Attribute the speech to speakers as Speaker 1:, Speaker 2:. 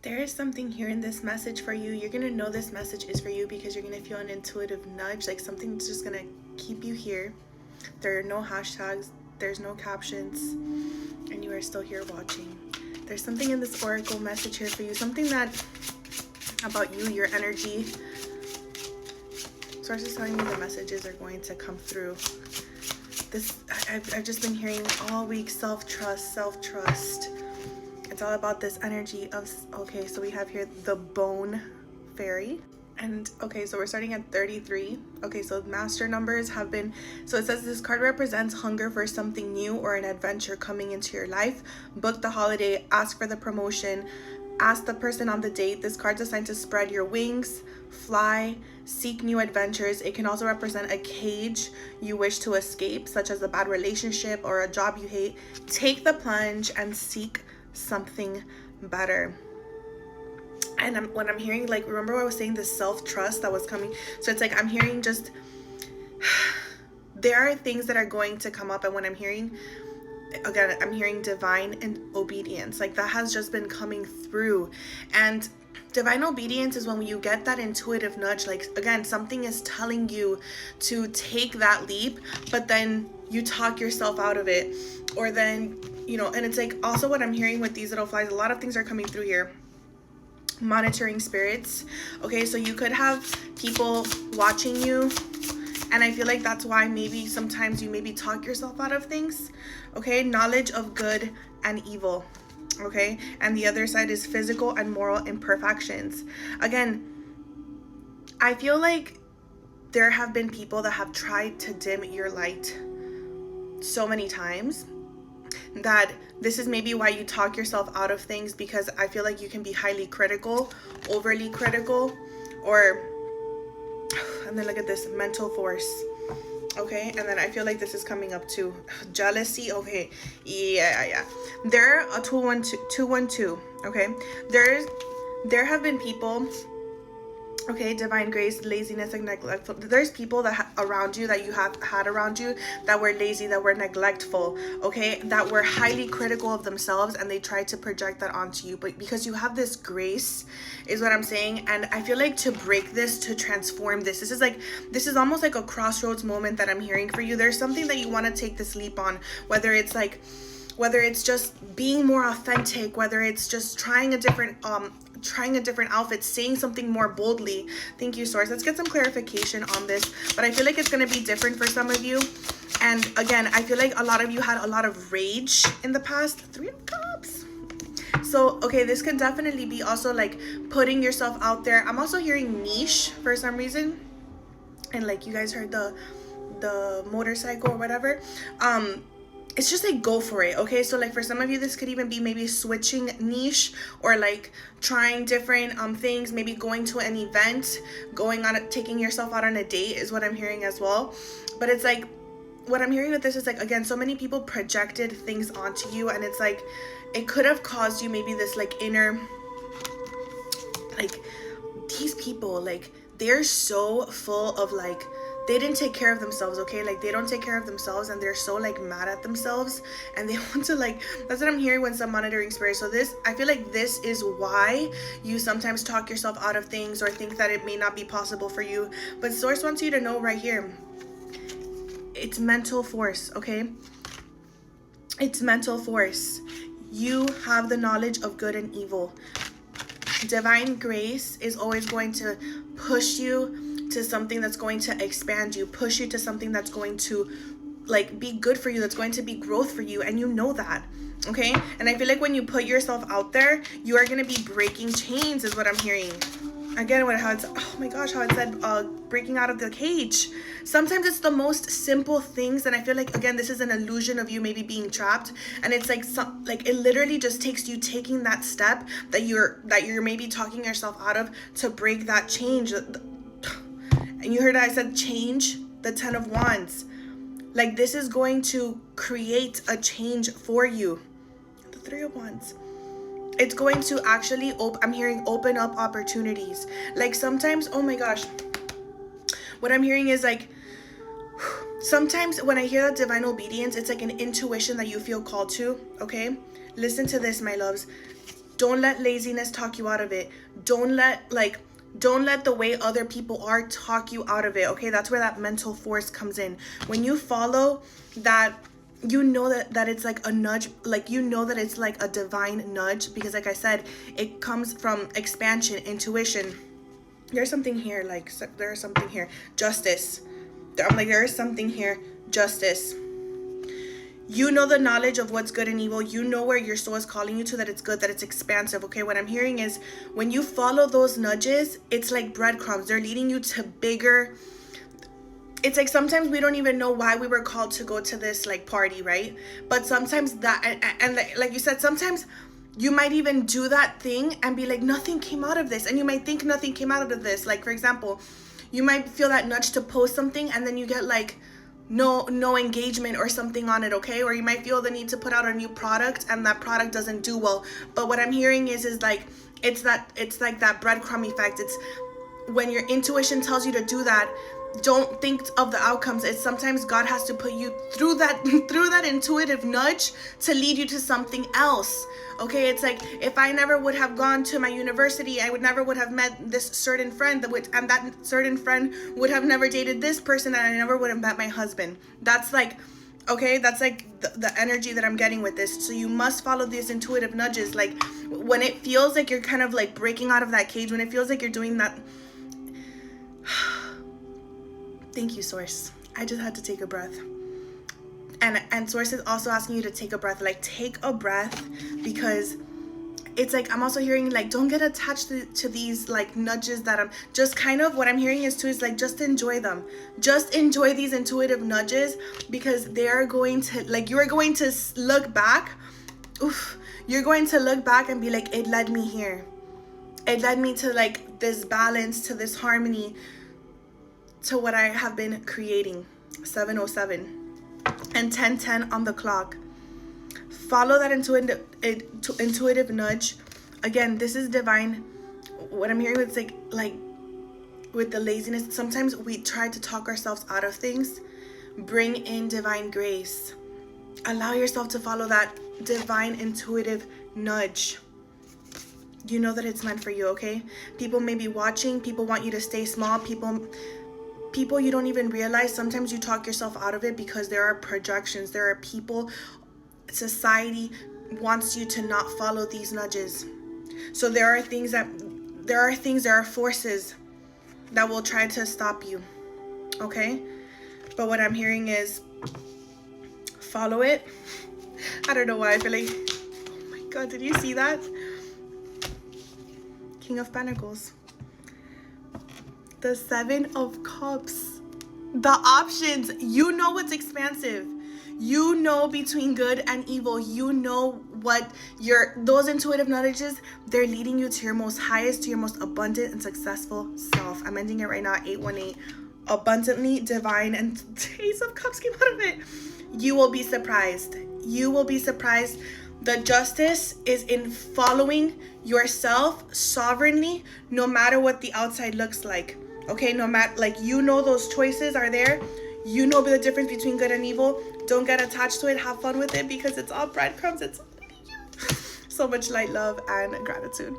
Speaker 1: There is something here in this message for you. You're going to know this message is for you because you're going to feel an intuitive nudge, like something's just going to keep you here. There are no hashtags, there's no captions, and you are still here watching. There's something in this oracle message here for you, something that about you, your energy. Source is telling me the messages are going to come through. I've just been hearing all week, self-trust. It's all about this energy of, okay, so we have here the bone fairy. And okay, so we're starting at 33. Okay, so master numbers have been, so it says this card represents hunger for something new or an adventure coming into your life. Book the holiday, ask for the promotion, ask the person on the date. This card's assigned to spread your wings, fly, seek new adventures. It can also represent a cage you wish to escape, such as a bad relationship or a job you hate. Take the plunge and seek something better. And when I'm hearing, like, remember what I was saying, the self-trust that was coming? So it's like I'm hearing just, there are things that are going to come up. And when I'm hearing, again, I'm hearing divine and obedience. Like that has just been coming through. And divine obedience is when you get that intuitive nudge. Like, again, something is telling you to take that leap, but then you talk yourself out of it. Or then, you know, and it's like also what I'm hearing with these little flies, a lot of things are coming through here. Monitoring spirits. Okay, so you could have people watching you, and I feel like that's why maybe sometimes you maybe talk yourself out of things. Okay, knowledge of good and evil. Okay, and the other side is physical and moral imperfections. Again, I feel like there have been people that have tried to dim your light so many times that this is maybe why you talk yourself out of things, because I feel like you can be highly critical, overly critical, or, and then look at this, mental force. Okay, and then I feel like this is coming up too. Jealousy. Okay, yeah. There are a 212. Okay, there have been people. Okay, divine grace, laziness, and neglectful. There's people that around you, that you have had around you, that were lazy, that were neglectful, okay, that were highly critical of themselves, and they tried to project that onto you. But because you have this grace, is what I'm saying. And I feel like to break this, to transform this is almost like a crossroads moment that I'm hearing for you. There's something that you want to take this leap on, whether it's just being more authentic, whether it's just trying a different outfit, saying something more boldly. Thank you, source. Let's get some clarification on this. But I feel like it's going to be different for some of you. And again, I feel like a lot of you had a lot of rage in the past. 3 of Cups. So, okay, this can definitely be also like putting yourself out there. I'm also hearing niche for some reason. And like you guys heard the motorcycle or whatever. It's just like go for it. Okay, so like for some of you, this could even be maybe switching niche, or like trying different things, maybe going to an event, taking yourself out on a date is what I'm hearing as well. But it's like, what I'm hearing with this is like, again, so many people projected things onto you, and it's like it could have caused you maybe this like inner, like, these people, like, they're so full of like, they didn't take care of themselves. Okay, like they don't take care of themselves, and they're so like mad at themselves, and they want to, like, that's what I'm hearing when some monitoring spirit. So this, I feel like this is why you sometimes talk yourself out of things or think that it may not be possible for you. But source wants you to know right here, it's mental force. Okay, it's mental force. You have the knowledge of good and evil. Divine grace is always going to push you to something that's going to expand you, push you to something that's going to like be good for you, that's going to be growth for you, and you know that. Okay, and I feel like when you put yourself out there, you are going to be breaking chains is what I'm hearing. Again, how it's, oh my gosh, how it said breaking out of the cage. Sometimes it's the most simple things, and I feel like, again, this is an illusion of you maybe being trapped, and it's like it literally just takes you taking that step that you're maybe talking yourself out of to break that change. And you heard I said change, the 10 of Wands. Like this is going to create a change for you. The 3 of Wands. It's going to actually I'm hearing open up opportunities. Like sometimes, oh my gosh, what I'm hearing is like, sometimes when I hear that divine obedience, it's like an intuition that you feel called to. Okay, listen to this, my loves. Don't let laziness talk you out of it. Don't let the way other people are talk you out of it. Okay, that's where that mental force comes in. When you follow that, you know that it's like a nudge, like you know that it's like a divine nudge, because like I said, it comes from expansion, intuition. There's something here, like there's something here. Justice. I'm like, there is something here. Justice. You know the knowledge of what's good and evil. You know where your soul is calling you to, that it's good, that it's expansive. Okay, what I'm hearing is when you follow those nudges, it's like breadcrumbs. They're leading you to bigger. It's like sometimes we don't even know why we were called to go to this like party, right? But sometimes that, and like you said, sometimes you might even do that thing and be like, nothing came out of this. And you might think nothing came out of this. Like, for example, you might feel that nudge to post something and then you get like no engagement or something on it, okay? Or you might feel the need to put out a new product and that product doesn't do well. But what I'm hearing is like, it's like that breadcrumb effect. It's when your intuition tells you to do that, don't think of the outcomes. It's sometimes God has to put you through that intuitive nudge to lead you to something else. Okay, it's like if I never would have gone to my university, I never would have met this certain friend, and that certain friend would have never dated this person, and I never would have met my husband. That's like, okay, that's like the energy that I'm getting with this. So you must follow these intuitive nudges. Like when it feels like you're kind of like breaking out of that cage, when it feels like you're doing that. Thank you, Source. I just had to take a breath. And Source is also asking you to take a breath. Like, take a breath, because it's like, I'm also hearing like, don't get attached to these like nudges that I'm just kind of, what I'm hearing is too, is like, just enjoy them. Just enjoy these intuitive nudges, because they are going to, like, you are going to look back. You're going to look back and be like, it led me here. It led me to like this balance, to this harmony, to what I have been creating. 7:07 and 10:10 on the clock. Follow that intuitive nudge. Again, this is divine. What I'm hearing is like with the laziness, sometimes we try to talk ourselves out of things. Bring in divine grace. Allow yourself to follow that divine intuitive nudge. You know that it's meant for you, okay? People may be watching. People want you to stay small. People you don't even realize, sometimes you talk yourself out of it because there are projections. There are people, society wants you to not follow these nudges. So there are forces that will try to stop you, okay? But what I'm hearing is follow it. I don't know why I feel like, oh my God, did you see that? King of Pentacles. The 7 of Cups. The options. You know what's expansive. You know between good and evil. You know what those intuitive nudges, they're leading you to your most highest, to your most abundant and successful self. I'm ending it right now at 818. Abundantly divine, and Ace of Cups came out of it. You will be surprised. You will be surprised. The justice is in following yourself sovereignly, no matter what the outside looks like. Okay, no matter, like, you know those choices are there. You know the difference between good and evil. Don't get attached to it. Have fun with it, because it's all breadcrumbs. It's all you. So much light, love, and gratitude.